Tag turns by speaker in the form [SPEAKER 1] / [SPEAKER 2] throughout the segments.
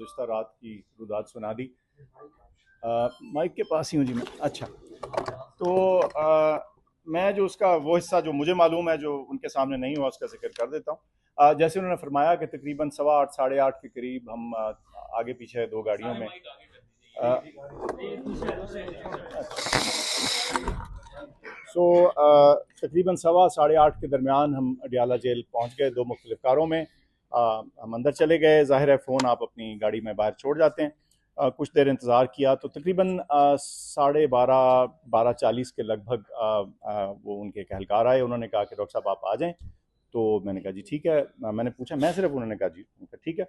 [SPEAKER 1] गुज़श्ता रात की रुदात सुना दी। माइक के पास ही हूँ जी मैं। अच्छा, तो मैं जो उसका वो हिस्सा जो मुझे मालूम है जो उनके सामने नहीं हुआ उसका जिक्र कर देता हूँ। जैसे उन्होंने फरमाया कि तकरीबन 8:15 8:30 के करीब हम आगे पीछे दो गाड़ियों में सो तकरीबन 8:15 के दरमियान हम अडियाला जेल पहुँच गए। दो मुख्तलिफ कारों में हम अंदर चले गए। ज़ाहिर है फ़ोन आप अपनी गाड़ी में बाहर छोड़ जाते हैं। कुछ देर इंतज़ार किया तो तकरीबन 12:30 12:40 के लगभग वो उनके एक एहलकार आए। उन्होंने कहा कि डॉक्टर साहब आप आ जाएं। तो मैंने कहा जी ठीक है। मैंने पूछा मैं सिर्फ, उन्होंने कहा जी ठीक है।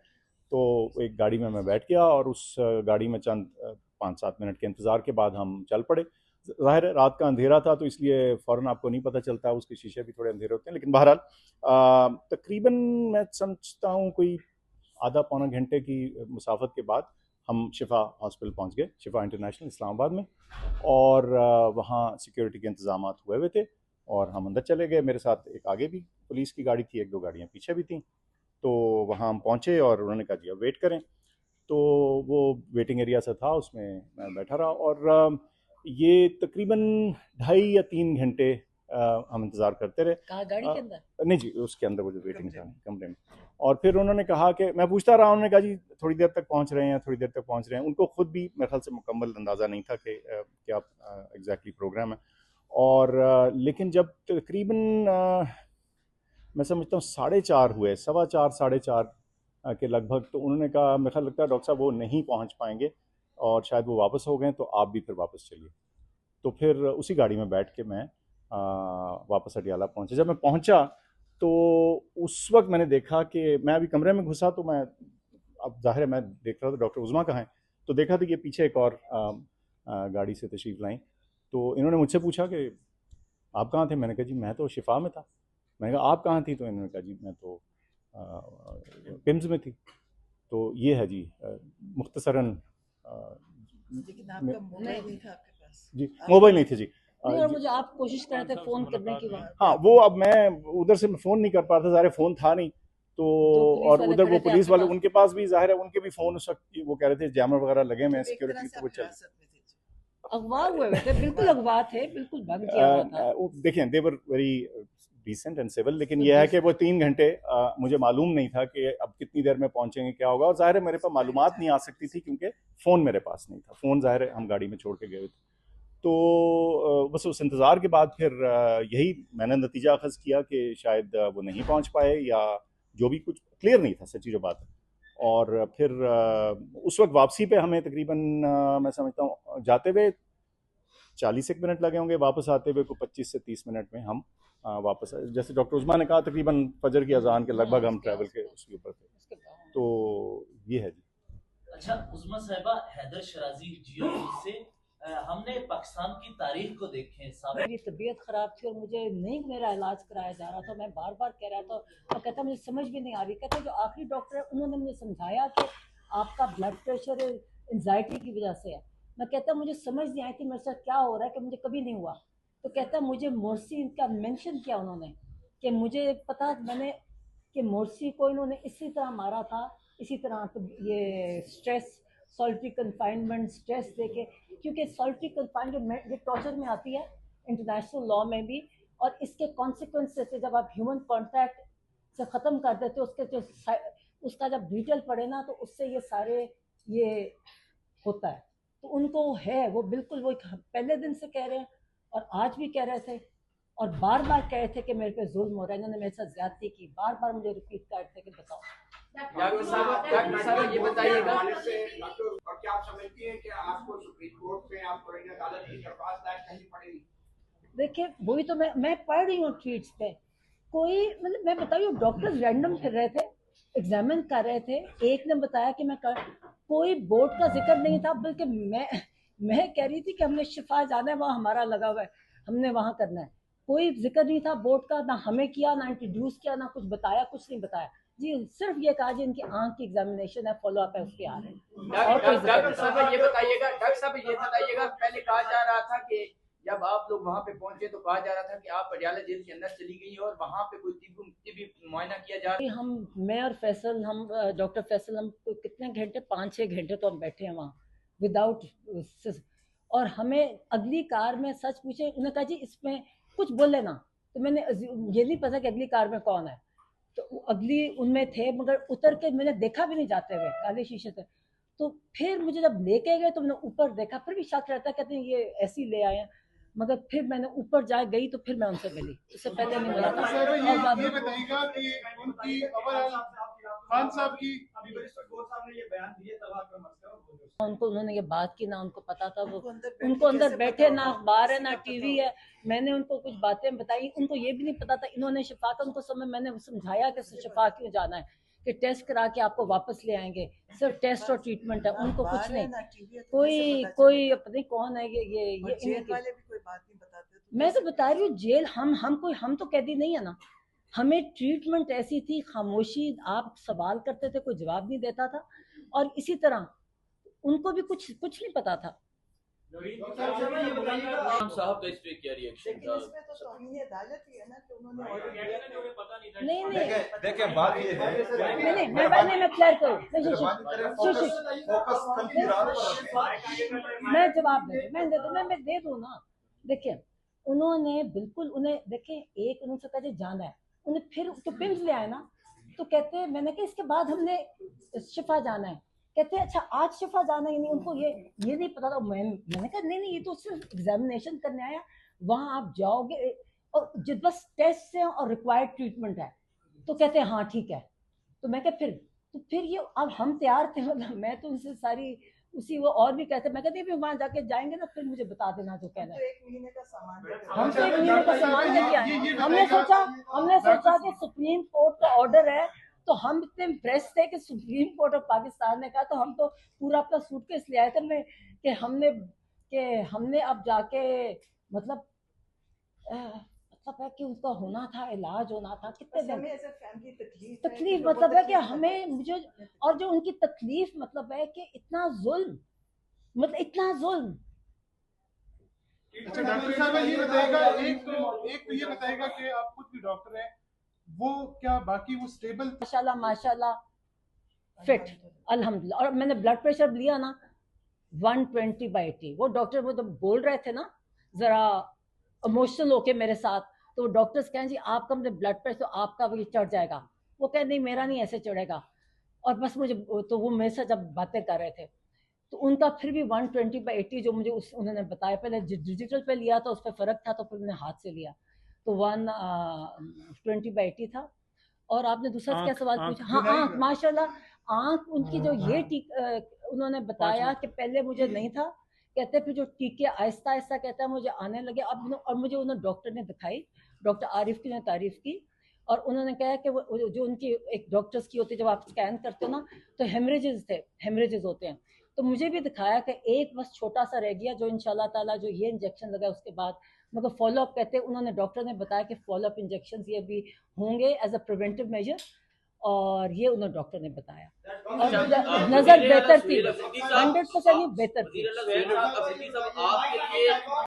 [SPEAKER 1] तो एक गाड़ी में मैं बैठ गया और उस गाड़ी में चंद 5-7 मिनट के इंतज़ार के बाद हम चल पड़े। ज़ाहिर है रात का अंधेरा था तो इसलिए फ़ौरन आपको नहीं पता चलता, उसके शीशे भी थोड़े अंधेरे होते हैं, लेकिन बहरहाल तकरीबन मैं समझता हूँ कोई आधा पौना घंटे की मुसाफत के बाद हम शिफा हॉस्पिटल पहुँच गए, शिफा इंटरनेशनल इस्लामाबाद में। और वहाँ सिक्योरिटी के इंतजाम हुए हुए थे और हम अंदर चले गए। मेरे साथ एक आगे भी पुलिस की गाड़ी थी, एक दो गाड़ियाँ पीछे भी थी। तो वहाँ हम पहुँचे और उन्होंने कहा जी अब वेट करें। तो वो वेटिंग एरिया सा था, उसमें मैं बैठा रहा और ये तकरीबन 2.5 या 3 घंटे हम इंतज़ार करते रहे।
[SPEAKER 2] कहाँ गाड़ी के अंदर?
[SPEAKER 1] नहीं जी, उसके अंदर वो जो वेटिंग था कमरे में। और फिर उन्होंने कहा कि मैं पूछता रहा, उन्होंने कहा जी थोड़ी देर तक पहुंच रहे हैं, थोड़ी देर तक पहुंच रहे हैं। उनको खुद भी मेरे ख्याल से मुकम्मल अंदाज़ा नहीं था कि क्या एग्जैक्टली प्रोग्राम है। और लेकिन जब तकरीबन मैं समझता हूँ 4:30 हुए, 4:15 4:30 के लगभग, तो उन्होंने कहा मेरे ख्याल लगता है डॉक्टर साहब वो नहीं पहुँच पाएंगे और शायद वो वापस हो गए, तो आप भी फिर वापस चलिए। तो फिर उसी गाड़ी में बैठ के मैं वापस अडियाला पहुंचा। जब मैं पहुंचा तो उस वक्त मैंने देखा कि मैं अभी कमरे में घुसा, तो मैं, अब जाहिर है मैं देख रहा था डॉक्टर उज़मा कहाँ है। तो देखा था कि पीछे एक और गाड़ी से तशरीफ़ लाई। तो इन्होंने मुझसे पूछा कि आप कहाँ थे। मैंने कहा जी मैं तो शिफा में था। मैंने कहा आप कहाँ थी। तो इन्होंने कहा जी मैं तो पिम्स में थी। तो ये है जी मुख्तसरन।
[SPEAKER 2] लेकिन आपका मोबाइल नहीं था आपके पास?
[SPEAKER 1] जी मोबाइल नहीं थे जी।
[SPEAKER 2] नहीं, और मुझे आप कोशिश कर रहे थे फोन करने की वहाँ।
[SPEAKER 1] हाँ, वो अब मैं उधर से फ़ोन नहीं कर पा रहा था, ज़ाहिर फ़ोन था नहीं। तो और उधर वो पुलिस वाले, उनके पास भी ज़ाहिर है उनके भी फ़ोन उस वक्त वो कह रहे थे जैमर वगैरह लगे हुए हैं, सिक्योरिटी तो वो चल
[SPEAKER 2] अगवा हुए थे, बिल्कुल अगवा थे, बिल्कुल भंग किया हुआ था।
[SPEAKER 1] देखिए they were very decent and civil, लेकिन यह है कि वो 3 घंटे मुझे मालूम नहीं था कि अब कितनी देर में पहुंचेंगे, क्या होगा। और ज़ाहिर है मेरे पास मालूमात नहीं आ सकती थी क्योंकि फ़ोन मेरे पास नहीं था। फ़ोन ज़ाहिर है हम गाड़ी में छोड़ के गए थे। तो बस उस इंतज़ार के बाद फिर यही मैंने नतीजा अखज़ किया कि शायद वो नहीं पहुंच पाए, या जो भी कुछ क्लियर नहीं था सच्ची जो बात है। और फिर उस वक्त वापसी पे हमें तकरीबन मैं समझता हूँ जाते हुए 40 एक मिनट लगे होंगे, वापस आते हुए को 25 से 30 मिनट में हम वापस आए। जैसे डॉक्टर उस्मान ने कहा तकरीबन फजर की अजान के लगभग हम ट्रैवल के उसके ऊपर थे। तो ये है जी।
[SPEAKER 3] अच्छा उस्मा साहिबा, हैदर शराजी जियो से हमने पाकिस्तान की तारीख को देखें।
[SPEAKER 2] मेरी तबीयत खराब थी और मुझे नहीं मेरा इलाज कराया जा रहा था। मैं बार बार कह रहा था और कहता मुझे समझ भी नहीं आ रही। कहता जो आखिरी डॉक्टर है उन्होंने मुझे समझाया कि आपका ब्लड प्रेशर एंजाइटी की वजह से है। मैं कहता मुझे समझ नहीं आई थी मेरे साथ क्या हो रहा है कि मुझे कभी नहीं हुआ। तो कहता मुझे मोर्सी का मेंशन किया उन्होंने कि मुझे पता, मैंने कि मोर्सी को इन्होंने इसी तरह मारा था, इसी तरह। तो ये स्ट्रेस, सॉल्टरी कन्फाइनमेंट, स्ट्रेस देके, क्योंकि सॉल्टरी कन्फाइनमेंट ये टॉर्चर में आती है इंटरनेशनल लॉ में भी। और इसके कॉन्सिक्वेंसेस से जब आप ह्यूमन कॉन्टैक्ट से ख़त्म कर देते हो, उसके जो उसका जब डिटेल पड़े ना, तो उससे ये सारे ये होता है। तो उनको है, वो बिल्कुल वो पहले दिन से कह रहे हैं और आज भी कह रहे थे और बार बार कह रहे थे कि मेरे पे जुल्म हो रहा है, इन्होंने मेरे साथ ज्यादती की। बार बार मुझे रिपीट कर रहे थे कि बताओ।
[SPEAKER 4] डॉक्टर साहब ये बताइएगा, और क्या आप समझती हैं कि आपको सुप्रीम कोर्ट में आपको अदालत की दरख्वास्त दायर करनी पड़ेगी?
[SPEAKER 2] देखिए वही तो मैं पढ़ रही हूँ ट्वीट्स पे। कोई मतलब मैं बताइए, डॉक्टर्स रैंडम फिर रहे थे, एग्जामिन कर रहे थे। एक ने बताया कि मैं कर, कोई बोर्ड का जिक्र नहीं था। बल्कि मैं कह रही थी कि हमने शिफा जाना है, वहाँ हमारा लगा हुआ है, हमने वहाँ करना है। कोई जिक्र नहीं था बोर्ड का, ना हमें किया, ना इंट्रोड्यूस किया, ना कुछ बताया, कुछ नहीं बताया जी। सिर्फ ये कहा जी इनकी आंख की एग्जामिनेशन है, फॉलो अप है, उसके आ रहे हैं।
[SPEAKER 4] डॉक्टर साहब ये बताइएगा, पहले कहा जा रहा था कि
[SPEAKER 5] जब आप लोग वहाँ पे पहुंचे तो कहा जा रहा था कि आप पटियाला जेल के अंदर चली गई और वहाँ पे कोई तिब्बी मुआयना किया जा रहा है।
[SPEAKER 2] मैं और फैसल, हम डॉक्टर फैसल, हम कितने घंटे, 5-6 घंटे तो हम बैठे हैं वहाँ विदाउट, और हमें अगली कार में सच पूछे, उन्होंने कहा जी इसमें कुछ बोले ना, तो मैंने ये नहीं पता कि अगली कार में कौन है, तो अगली उनमें थे, मगर उतर के मैंने देखा भी नहीं जाते हुए काले शीशे से। तो फिर मुझे जब लेके गए तो मैंने ऊपर देखा, फिर भी शक रहता, कहते हैं ये ऐसे ही ले आए हैं, मगर फिर मैंने ऊपर जा गई तो फिर मैं उनसे मिली, उससे पहले नहीं मिला था।
[SPEAKER 6] ये बताइएगा कि उनकी ओवरऑल खान साहब की
[SPEAKER 2] उनको, उन्होंने ये बात की ना, उनको पता था, वो उनको अंदर बैठे ना अखबार है ना टीवी है, मैंने उनको कुछ बातें बताई, उनको ये भी नहीं पता था, इन्होंने शिफा का उनको समय मैंने समझाया कि शिफा क्यों जाना है, कि टेस्ट करा के आपको वापस ले आएंगे, सिर्फ टेस्ट और ट्रीटमेंट है, उनको कुछ नहीं, कोई पता नहीं कौन है ये
[SPEAKER 7] जेल वाले भी कोई बात नहीं बताते।
[SPEAKER 2] मैं तो बता रही हूँ, जेल हम तो कैदी नहीं है ना, हमें ट्रीटमेंट ऐसी थी, खामोशी, आप सवाल करते थे कोई जवाब नहीं देता था, और इसी तरह उनको भी कुछ नहीं पता था।
[SPEAKER 5] साहब का इस पे क्या रिएक्शन था?
[SPEAKER 7] इसमें तो तौहीन अदालत ही है ना कि उन्होंने ऑर्डर दिया था।
[SPEAKER 2] नहीं
[SPEAKER 6] देखिए बात ये है
[SPEAKER 2] मैं क्लियर करूँ, मैं जवाब दे दूँ ना। देखिए उन्होंने बिल्कुल, उन्हें देखे, एक उन्होंने कहा जाना है, उन्हें फिर तो पिम्स ले आए ना, तो कहते, मैंने कहा इसके बाद हमने शिफा जाना है, कहते अच्छा आज शिफा जाना ही नहीं, उनको ये नहीं पता था। मैंने कहा नहीं, ये तो सिर्फ एग्जामिनेशन करने आया, वहाँ आप जाओगे और जो बस टेस्ट है और रिक्वायर्ड ट्रीटमेंट है, तो कहते हैं हाँ ठीक है। तो मैं कहा फिर ये अब हम तैयार थे, मतलब मैं तो उनसे सारी उसी, वो और भी कहते, मैं कहती वहाँ जाके जाएंगे ना, फिर मुझे बता देना जो कहना है।
[SPEAKER 7] 1 महीने का सामान
[SPEAKER 2] हम तो 1 महीने का सामान लेके आए। हमने सोचा कि सुप्रीम कोर्ट का ऑर्डर है, तो हम इतने इम्प्रेस थे कि सुप्रीम कोर्ट ऑफ पाकिस्तान ने कहा, तो हम तो पूरा अपना सूटकेस ले आए थे कि हमने अब जाके मतलब है कि उसका होना था, इलाज होना था, कितने दिन तकलीफ, मतलब है कि हमें, मुझे, और जो उनकी तकलीफ, मतलब है कि इतना जुल्म।
[SPEAKER 6] अच्छा डॉक्टर साहब ये बताएगा, एक तो ये बताएगा कि आप खुद भी डॉक्टर हैं, वो क्या बाकी वो स्टेबल?
[SPEAKER 2] माशाल्लाह फिट, अल्हम्दुलिल्लाह। और मैंने ब्लड प्रेशर लिया ना 120/80, वो डॉक्टर वो तो बोल रहे थे ना जरा इमोशनल होके मेरे साथ, तो डॉक्टर्स कहें जी आपका मतलब ब्लड प्रेशर आपका भी चढ़ जाएगा, वो कहे नहीं मेरा नहीं ऐसे चढ़ेगा, और बस मुझे, तो वो मेरे साथ जब बातें कर रहे थे, तो उनका फिर भी 120/80 जो मुझे उन्होंने बताया, पहले डिजिटल पे लिया था, उस पर फ़र्क था, तो फिर मैंने हाथ से लिया, तो 120/80 था। और आपने दूसरा क्या सवाल पूछा? हाँ, आँख, माशाल्लाह आँख उनकी जो ये उन्होंने बताया कि पहले मुझे नहीं था, कहते फिर जो टीके आहिस्ता आहिस्ता कहता है मुझे आने लगे अब, और मुझे उन्होंने डॉक्टर ने दिखाई, डॉक्टर आरिफ की ने तारीफ की, और उन्होंने कहा कि वो जो उनकी एक डॉक्टर्स की होती है, जब आप स्कैन करते हो ना तो हेमरेजेस होते हैं, तो मुझे भी दिखाया कि एक बस छोटा सा रह गया, जो इंशाल्लाह ताला जो ये इंजेक्शन लगा उसके बाद, मगर फॉलोअप कहते हैं, उन्होंने डॉक्टर ने बताया कि फॉलोअप इंजेक्शन ये भी होंगे एज अ प्रिवेंटिव मेजर, और ये उन्होंने डॉक्टर ने बताया, और नजर बेहतर थी, 100% बेहतर थी।